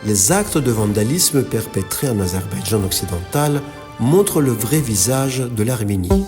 Les actes de vandalisme perpétrés en Azerbaïdjan occidental montrent le vrai visage de l'Arménie.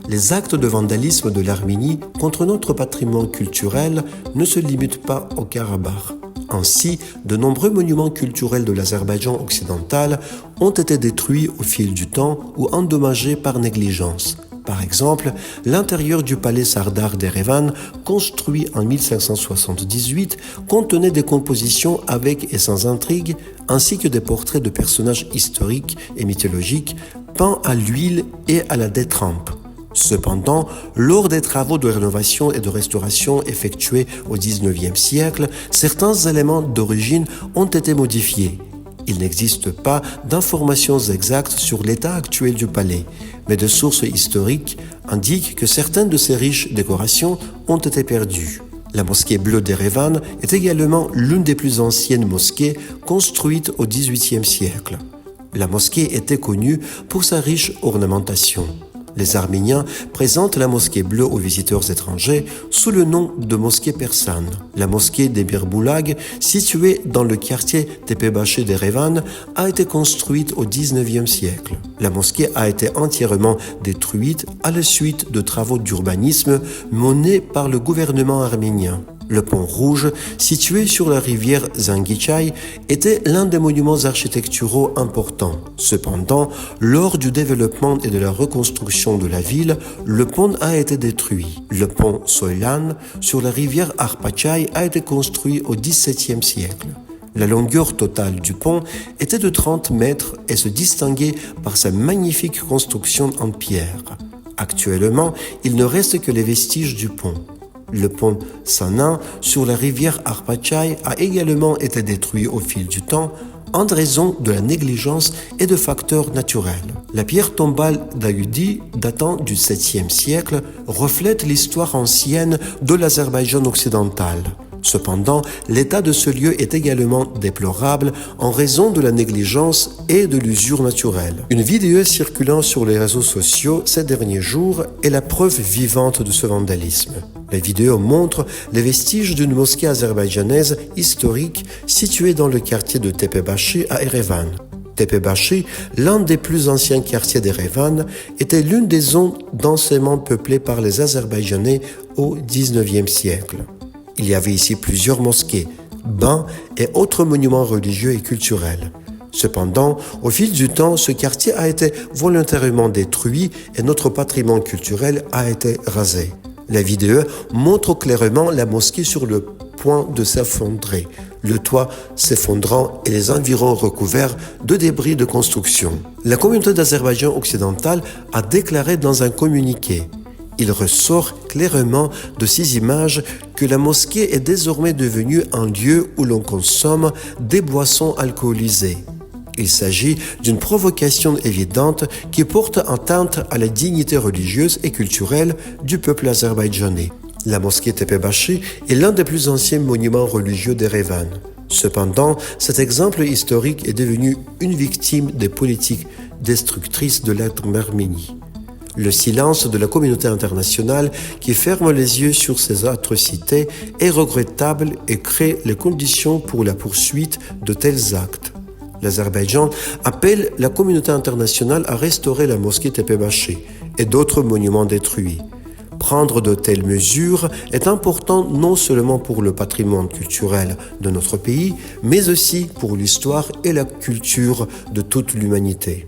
Les actes de vandalisme de l'Arménie contre notre patrimoine culturel ne se limitent pas au Karabakh. Ainsi, de nombreux monuments culturels de l'Azerbaïdjan occidental ont été détruits au fil du temps ou endommagés par négligence. Par exemple, l'intérieur du palais Sardar d'Erevan, construit en 1578, contenait des compositions avec et sans intrigue, ainsi que des portraits de personnages historiques et mythologiques peints à l'huile et à la détrempe. Cependant, lors des travaux de rénovation et de restauration effectués au XIXe siècle, certains éléments d'origine ont été modifiés. Il n'existe pas d'informations exactes sur l'état actuel du palais, mais des sources historiques indiquent que certaines de ces riches décorations ont été perdues. La mosquée bleue d'Erevan est également l'une des plus anciennes mosquées construites au XVIIIe siècle. La mosquée était connue pour sa riche ornementation. Les Arméniens présentent la mosquée bleue aux visiteurs étrangers sous le nom de mosquée persane. La mosquée d'Emirboulag, située dans le quartier Tepebashi d'Erevan, a été construite au XIXe siècle. La mosquée a été entièrement détruite à la suite de travaux d'urbanisme menés par le gouvernement arménien. Le pont rouge, situé sur la rivière Zangichai, était l'un des monuments architecturaux importants. Cependant, lors du développement et de la reconstruction de la ville, le pont a été détruit. Le pont Soylan, sur la rivière Arpachai, a été construit au XVIIe siècle. La longueur totale du pont était de 30 mètres et se distinguait par sa magnifique construction en pierre. Actuellement, il ne reste que les vestiges du pont. Le pont Sanin sur la rivière Arpachai a également été détruit au fil du temps en raison de la négligence et de facteurs naturels. La pierre tombale d'Ayudi, datant du 7e siècle, reflète l'histoire ancienne de l'Azerbaïdjan occidental. Cependant, l'état de ce lieu est également déplorable en raison de la négligence et de l'usure naturelle. Une vidéo circulant sur les réseaux sociaux ces derniers jours est la preuve vivante de ce vandalisme. La vidéo montre les vestiges d'une mosquée azerbaïdjanaise historique située dans le quartier de Tepebashi à Erevan. Tepebashi, l'un des plus anciens quartiers d'Erevan, était l'une des zones densément peuplées par les Azerbaïdjanais au XIXe siècle. Il y avait ici plusieurs mosquées, bains et autres monuments religieux et culturels. Cependant, au fil du temps, ce quartier a été volontairement détruit et notre patrimoine culturel a été rasé. La vidéo montre clairement la mosquée sur le point de s'effondrer, le toit s'effondrant et les environs recouverts de débris de construction. La communauté d'Azerbaïdjan occidental a déclaré dans un communiqué: il ressort clairement de ces images que la mosquée est désormais devenue un lieu où l'on consomme des boissons alcoolisées. Il s'agit d'une provocation évidente qui porte atteinte à la dignité religieuse et culturelle du peuple azerbaïdjanais. La mosquée Tepebashi est l'un des plus anciens monuments religieux d'Erevan. Cependant, cet exemple historique est devenu une victime des politiques destructrices de l'Arménie. Le silence de la communauté internationale qui ferme les yeux sur ces atrocités est regrettable et crée les conditions pour la poursuite de tels actes. L'Azerbaïdjan appelle la communauté internationale à restaurer la mosquée Tepebashi et d'autres monuments détruits. Prendre de telles mesures est important non seulement pour le patrimoine culturel de notre pays, mais aussi pour l'histoire et la culture de toute l'humanité.